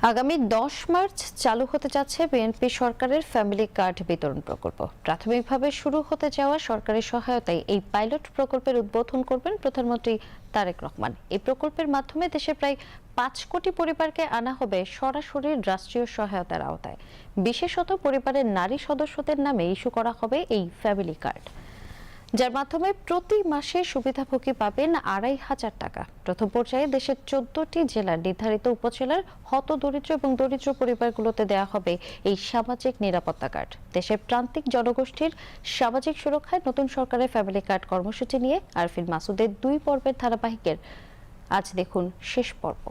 আগামী 10 মার্চ চালু হতে যাচ্ছে বিএনপি সরকারের ফ্যামিলি কার্ড বিতরণ প্রকল্প। প্রাথমিকভাবে শুরু হতে যাওয়া সরকারি সহায়তায় এই পাইলট প্রকল্পের উদ্বোধন করবেন প্রধানমন্ত্রী তারেক রহমান। এই প্রকল্পের মাধ্যমে দেশে প্রায় 5 কোটি পরিবারকে আনা হবে সরাসরি রাষ্ট্রীয় সহায়তার আওতায়। বিশেষত পরিবারের নারী সদস্যদের নামে ইস্যু করা হবে এই ফ্যামিলি কার্ড, যার মাধ্যমে প্রতি মাসে সুবিধাভোগী পাবেন 2,500 টাকা। প্রথম পর্যায়ে দেশের 14টি জেলার নির্ধারিত উপজেলার হতদরিদ্র এবং দরিদ্র পরিবারগুলোতে দেওয়া হবে এই সামাজিক নিরাপত্তা কার্ড। দেশের প্রান্তিক জনগোষ্ঠীর সামাজিক সুরক্ষায় নতুন সরকারের ফ্যামিলি কার্ড কর্মসূচি নিয়ে আরফিন মাসুদের 2 পর্বের ধারাবাহিকের আজ দেখুন শেষ পর্ব।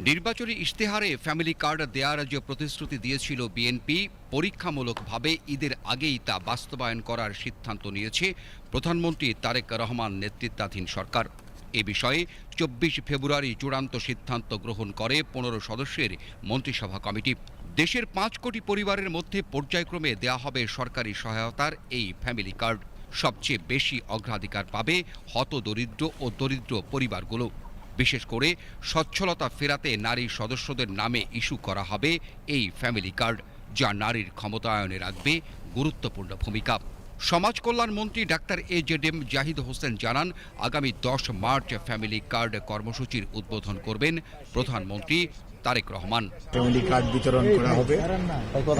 নির্বাচনী ইশতেহারে ফ্যামিলি কার্ড দেওয়ার যে প্রতিশ্রুতি দিয়েছিল বিএনপি, পরীক্ষামূলকভাবে ঈদের আগেই তা বাস্তবায়ন করার সিদ্ধান্ত নিয়েছে প্রধানমন্ত্রী তারেক রহমান নেতৃত্বাধীন সরকার। এ বিষয়ে 24 ফেব্রুয়ারি চূড়ান্ত সিদ্ধান্ত গ্রহণ করে 15 সদস্যের মন্ত্রিসভা কমিটি। দেশের 5 কোটি পরিবারের মধ্যে পর্যায়ক্রমে দেয়া হবে সরকারি সহায়তার এই ফ্যামিলি কার্ড। সবচেয়ে বেশি অগ্রাধিকার পাবে হতদরিদ্র ও দরিদ্র পরিবারগুলো। বিশেষ করে সচ্ছলতা ফেরাতে নারী সদস্যদের নামে ইস্যু করা হবে এই ফ্যামিলি কার্ড, যা নারীর ক্ষমতায়নে রাখবে গুরুত্বপূর্ণ ভূমিকা। সমাজ কল্যাণ মন্ত্রী ডাক্তার এজেডএম জাহিদ হোসেন জানান, আগামী 10 মার্চ ফ্যামিলি কার্ড কর্মসূচির উদ্বোধন করবেন প্রধানমন্ত্রী তারেক রহমান। ফ্যামিলি কার্ড বিতরণ করা হবে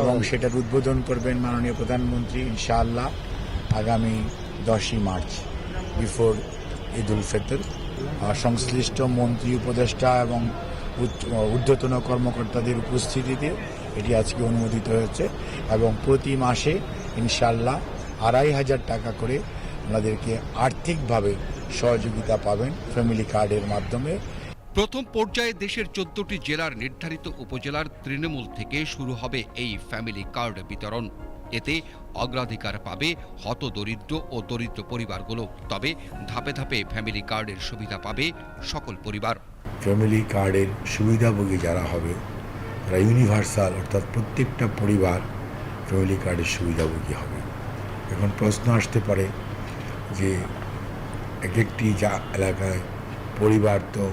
এবং সেটার উদ্বোধন করবেন মাননীয় প্রধানমন্ত্রী ইনশাআল্লাহ আগামী 10ই মার্চ বিফোর ঈদ উল ফিতর। সংশ্লিষ্ট মন্ত্রী, উপদেষ্টা এবং ঊর্ধ্বতন কর্মকর্তাদের উপস্থিতিতে এটি আজকে অনুমোদিত হয়েছে এবং প্রতি মাসে ইনশাআল্লাহ 2,500 টাকা করে আমাদেরকে আর্থিকভাবে সহযোগিতা পাবেন ফ্যামিলি কার্ডের মাধ্যমে। প্রথম পর্যায়ে দেশের 14টি জেলার নির্ধারিত উপজেলার তৃণমূল থেকে শুরু হবে এই ফ্যামিলি কার্ড বিতরণ। এতে অগ্রাধিকার পাবে হতদরিদ্র ও দরিদ্র পরিবারগুলো। তবে ধাপে ধাপে ফ্যামিলি কার্ডের সুবিধা পাবে সকল পরিবার। ফ্যামিলি কার্ডের সুবিধাভোগী যারা হবে তারা ইউনিভার্সাল, অর্থাৎ প্রত্যেকটা পরিবার ফ্যামিলি কার্ডের সুবিধাভোগী হবে। এখন প্রশ্ন আসতে পারে যে এক একটি এলাকায় পরিবার তো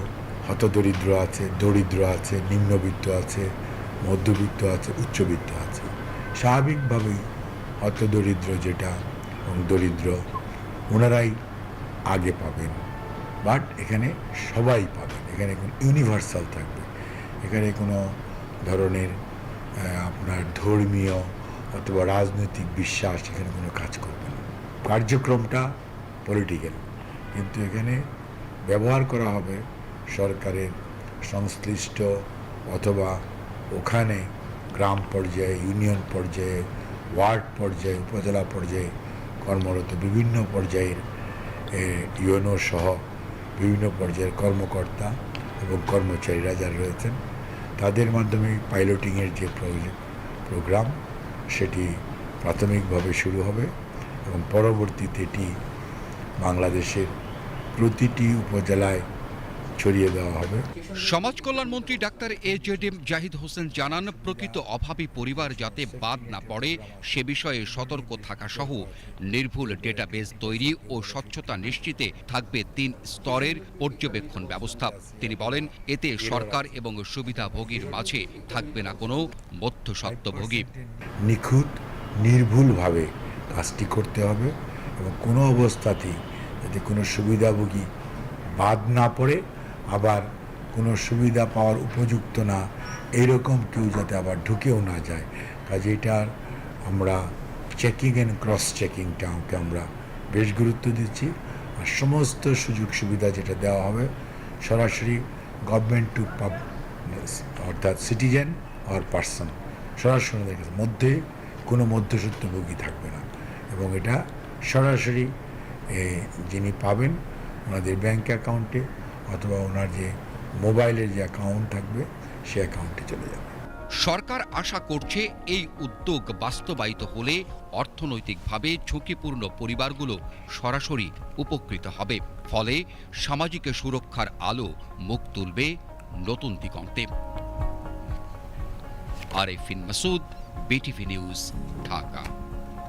হতদরিদ্র আছে, দরিদ্র আছে, নিম্নবিত্ত আছে, মধ্যবিত্ত আছে, উচ্চবিত্ত আছে। স্বাভাবিকভাবেই হতদরিদ্র যেটা এবং দরিদ্র ওনারাই আগে পাবেন, বাট এখানে সবাই পাবেন। এখানে কোনো ইউনিভার্সাল থাকবে, এখানে কোনো ধরনের আপনার ধর্মীয় অথবা রাজনৈতিক বিশ্বাস এখানে কোনো কাজ করবে না। কার্যক্রমটা পলিটিক্যাল, কিন্তু এখানে ব্যবহার করা হবে সরকারের সংশ্লিষ্ট অথবা ওখানে গ্রাম পর্যায়ে, ইউনিয়ন পর্যায়ে, ওয়ার্ড পর্যায়ে, উপজেলা পর্যায়ে কর্মরত বিভিন্ন পর্যায়ের ইউএনও সহ বিভিন্ন পর্যায়ের কর্মকর্তা এবং কর্মচারীরা যারা রয়েছেন তাদের মাধ্যমে পাইলটিংয়ের যে প্রোগ্রাম সেটি প্রাথমিকভাবে শুরু হবে এবং পরবর্তীতে এটি বাংলাদেশের প্রতিটি উপজেলায় ছড়িয়ে দেওয়া হবে। সমাজ কল্যাণ মন্ত্রী ডাক্তার এজেডএম জাহিদ হোসেন জানান, প্রকৃত অভাবী পরিবার যাতে বাদ না পড়ে সে বিষয়ে সতর্ক থাকা সহ নির্ভুল ডেটাবেস তৈরি ও স্বচ্ছতা নিশ্চিতে থাকবে 3 স্তরের পর্যবেক্ষণ ব্যবস্থা। তিনি বলেন, এতে সরকার এবং সুবিধাভোগীর মাঝে থাকবে না কোনো মধ্যস্বত্বভোগী। নিখুঁত, নির্ভুলভাবে কাজটি করতে হবে এবং কোনো অবস্থাতেই যাতে কোনো সুবিধাভোগী বাদ না পড়ে, আবার কোনো সুবিধা পাওয়ার উপযুক্ত না এইরকম কেউ যাতে আবার ঢুকেও না যায়। কাজে এটার আমরা চেকিং অ্যান্ড ক্রস চেকিংটাকে আমরা বেশ গুরুত্ব দিচ্ছি। আর সমস্ত সুযোগ সুবিধা যেটা দেওয়া হবে সরাসরি গভর্নমেন্ট টু অর্থাৎ সিটিজেন অর পার্সন, সরাসরি মধ্যে কোনো মধ্যস্বত্বভোগী থাকবে না এবং এটা সরাসরি যিনি পাবেন ওনাদের ব্যাংক অ্যাকাউন্টে অথবা ওনার যে মোবাইলের যে অ্যাকাউন্ট থাকবে সে অ্যাকাউন্টে চলে যাবে। সরকার আশা করছে এই উদ্যোগ বাস্তবায়িত হলে অর্থনৈতিকভাবে ঝুঁকিপূর্ণ পরিবারগুলো সরাসরি উপকৃত হবে। ফলে সামাজিক সুরক্ষার আলো মুখ তুলবে নতুন দিগন্তে। Arfin Masud, BTV news, Dhaka.